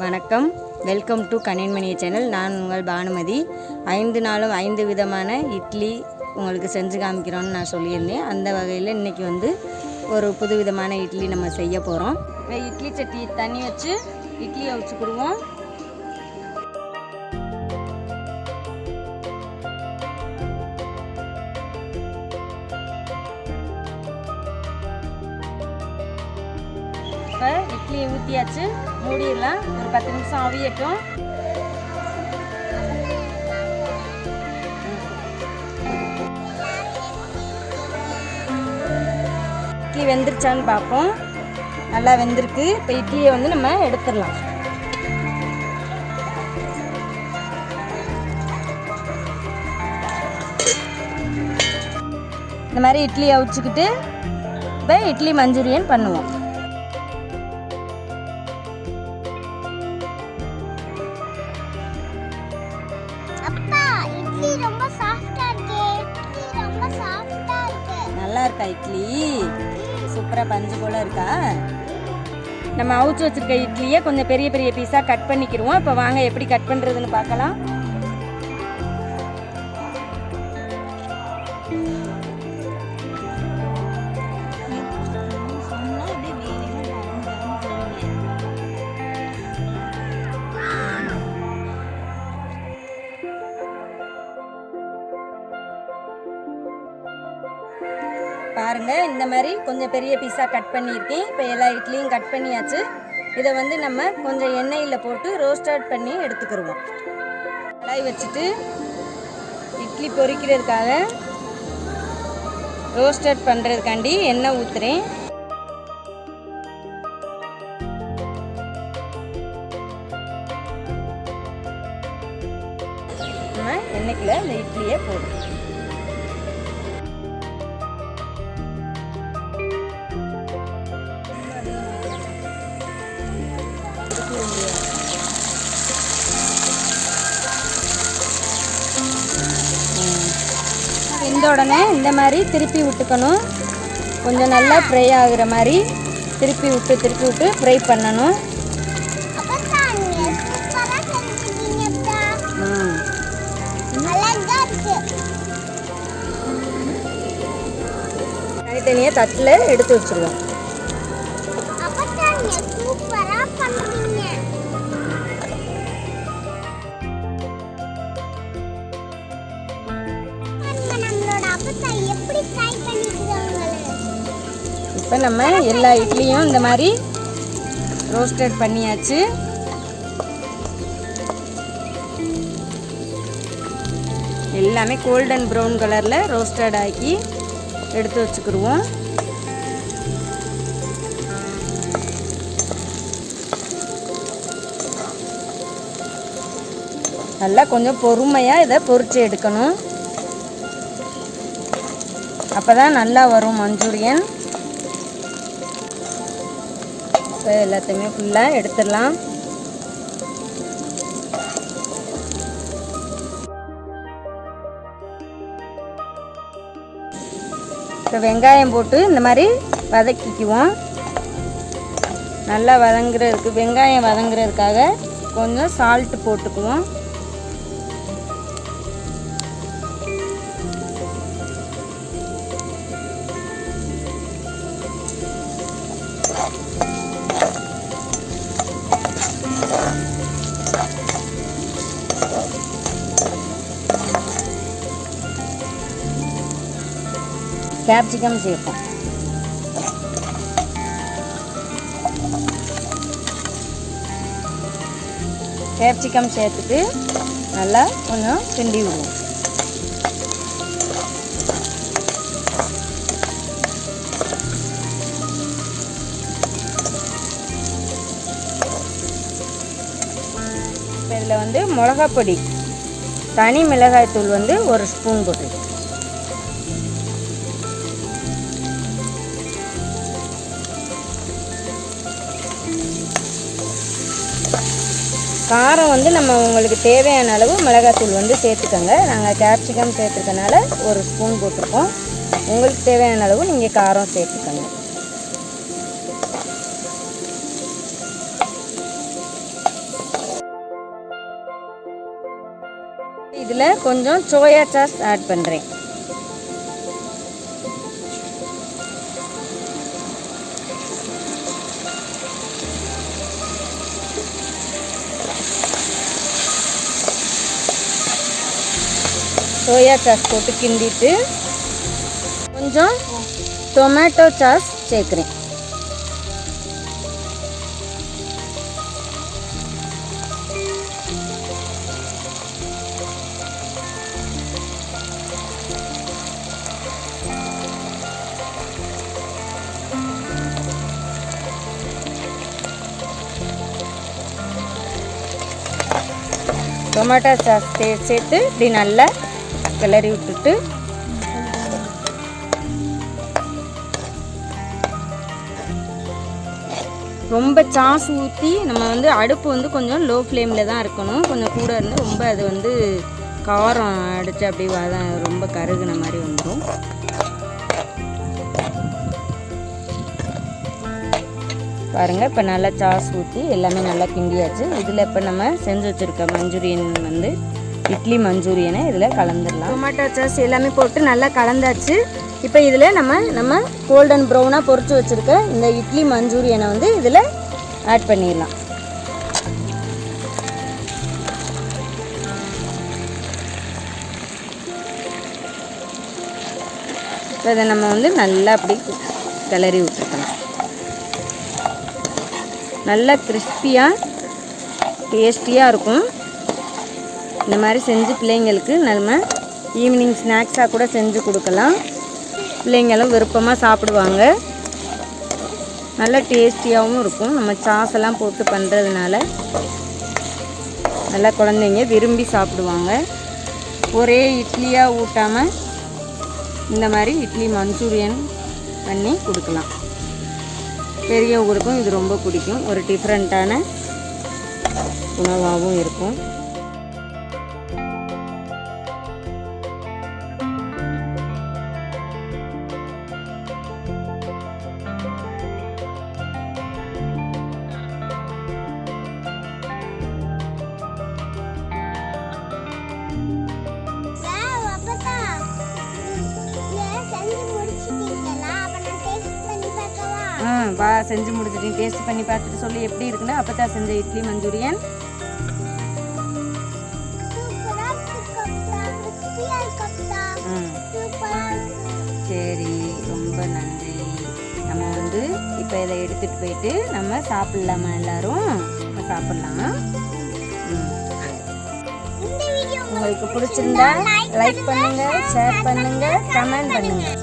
வணக்கம், welcome to கனின்மணி channel. நான் உங்கள் பானுமதி. 5 நாளும் 5 விதமான இட்லி உங்களுக்கு செஞ்சு காமிக்கிறோன்னு நான் சொல்லியிருந்தேன். அந்த வகையில் இன்றைக்கி ஒரு புது விதமான இட்லி நம்ம செய்ய போகிறோம். இட்லி சட்டி தண்ணி வச்சு இட்லியை வச்சுக்கிடுவோம். இப்போ இட்லியை ஊற்றியாச்சு, மூடிடலாம். ஒரு 10 நிமிஷம் அவியட்டும். இட்லி வெந்துருச்சான்னு பார்ப்போம். நல்லா வெந்திருக்கு. இப்போ இட்லியை நம்ம எடுத்துடலாம். இந்த மாதிரி இட்லியை அவிச்சுக்கிட்டு இப்போ இட்லி மஞ்சூரியன் பண்ணுவோம். நல்லா இருக்கா இட்லி? சூப்பராக பஞ்சு போல இருக்கா? நம்ம அவிச்சு வச்சிருக்க இட்லியை கொஞ்சம் பெரிய பெரிய பீஸாக கட் பண்ணிக்கிடுவோம். இப்போ வாங்க எப்படி கட் பண்ணுறதுன்னு பார்க்கலாம். பாருங்க, இந்த மாதிரி கொஞ்சம் பெரிய பீஸாக கட் பண்ணியிருக்கேன். இப்போ எல்லா இட்லியும் கட் பண்ணியாச்சு. இதை நம்ம கொஞ்சம் எண்ணெயில் போட்டு ரோஸ்டட் பண்ணி எடுத்துக்கிடுவோம். கடாய் வச்சுட்டு இட்லி பொரிக்கிறதுக்காக ரோஸ்டட் பண்ணுறதுக்காண்டி எண்ணெய் ஊற்றுறேன். நம்ம எண்ணெய்க்குள்ள இந்த இட்லியை போடுவோம். இந்த உடனே இந்த மாதிரி திருப்பி விட்டுக்கணும். கொஞ்சம் நல்லா ஃப்ரை ஆகுற மாதிரி திருப்பி விட்டு ஃப்ரை பண்ணணும். தனித்தனியாக தட்டில் எடுத்து வச்சுருவோம். இப்போ நம்ம எல்லா இட்லியும் இந்த மாதிரி ரோஸ்டட் பண்ணியாச்சு. எல்லாமே கோல்டன் ப்ரௌன் கலரில் ரோஸ்டட் ஆக்கி எடுத்து வச்சுக்கிடுவோம். நல்லா கொஞ்சம் பொறுமையாக இதை பொரிச்சு எடுக்கணும். அப்போ தான் நல்லா வரும் மஞ்சூரியன். இப்போ எல்லாத்தையுமே ஃபுல்லாக எடுத்துடலாம். இப்போ வெங்காயம் போட்டு இந்த மாதிரி வதக்கிக்குவோம். நல்லா வெங்காயம் வதங்குறதுக்காக கொஞ்சம் சால்ட் போட்டுக்குவோம். கேப்சிகம் சேர்ப்போம். கேப்சிகம் சேர்த்துட்டு நல்லா கொஞ்சம் கிண்டி விடுவோம். இதில் மிளகாப்பொடி, தனி மிளகாய் தூள் 1 ஸ்பூன் போட்டு, காரம் நம்ம உங்களுக்கு தேவையான அளவு மிளகாத்தூள் சேர்த்துக்கோங்க. நாங்கள் கேப்சிகம் சேர்த்துக்கனால 1 ஸ்பூன் போட்டிருக்கோம். உங்களுக்கு தேவையான அளவு நீங்கள் காரம் சேர்த்துக்கணும். இதில் கொஞ்சம் சோயா சாஸ் ஆட் பண்ணுறேன். சோயா சாஸ் போட்டு கிண்டிட்டு கொஞ்சம் டொமேட்டோ சாஸ் சேர்க்குறேன். டொமேட்டோ சாஸ் சேர்த்து இப்படி நல்லா கிளறி விட்டுட்டு ரொம்ப சாஸ் ஊற்றி நம்ம வந்து அடுப்பு வந்து கொஞ்சம் லோ ஃப்ளேமில் தான் இருக்கணும். கொஞ்சம் கூட இருந்து ரொம்ப அது வந்து காரம் அடித்து அப்படியே ரொம்ப கருகுன மாதிரி வந்துடும். பாருங்கள், இப்போ நல்லா சாஸ் ஊற்றி எல்லாமே நல்லா கிண்டியாச்சு. இதில் இப்போ நம்ம செஞ்சு வச்சுருக்க மஞ்சூரியன் வந்து இட்லி மஞ்சூரியனை இதில் கலந்துடலாம். டொமேட்டோ சாஸ் எல்லாமே போட்டு நல்லா கலந்தாச்சு. இப்போ இதில் நம்ம கோல்டன் ப்ரௌனாக பொரிச்சு வச்சுருக்க இந்த இட்லி மஞ்சூரியனை வந்து இதில் ஆட் பண்ணிடலாம். இப்போ இதை நம்ம வந்து நல்லா அப்படி கிளறி விட்டுருக்கணும். நல்லா கிறிஸ்பியாக டேஸ்டியாக இருக்கும். இந்த மாதிரி செஞ்சு பிள்ளைங்களுக்கு நம்ம ஈவினிங் ஸ்நாக்ஸாக கூட செஞ்சு கொடுக்கலாம். பிள்ளைங்களும் விருப்பமாக சாப்பிடுவாங்க. நல்லா டேஸ்டியாகவும் இருக்கும். நம்ம சாஸ் எல்லாம் போட்டு பண்ணுறதுனால நல்லா குழந்தைங்க விரும்பி சாப்பிடுவாங்க. ஒரே இட்லியாக ஊட்டாமல் இந்த மாதிரி இட்லி மஞ்சூரியன் பண்ணி கொடுக்கலாம். பெரியவங்களுக்கும் இது ரொம்ப பிடிக்கும். ஒரு டிஃப்ரெண்ட்டான உணவாகவும் இருக்கும். வா, செஞ்சு முடிச்சிட்டேன். டேஸ்ட் பண்ணி பார்த்துட்டு சொல்லி எப்படி இருக்குன்னு. அப்போ தான் செஞ்ச இட்லி மஞ்சூரியன் சரி, ரொம்ப நன்றி. நம்ம வந்து இப்போ இதை எடுத்துகிட்டு போயிட்டு நம்ம சாப்பிட்லாமா? எல்லோரும் சாப்பிட்லாம். உங்களுக்கு பிடிச்சிருந்தா லைக் பண்ணுங்கள், ஷேர் பண்ணுங்கள், கமெண்ட் பண்ணுங்கள்.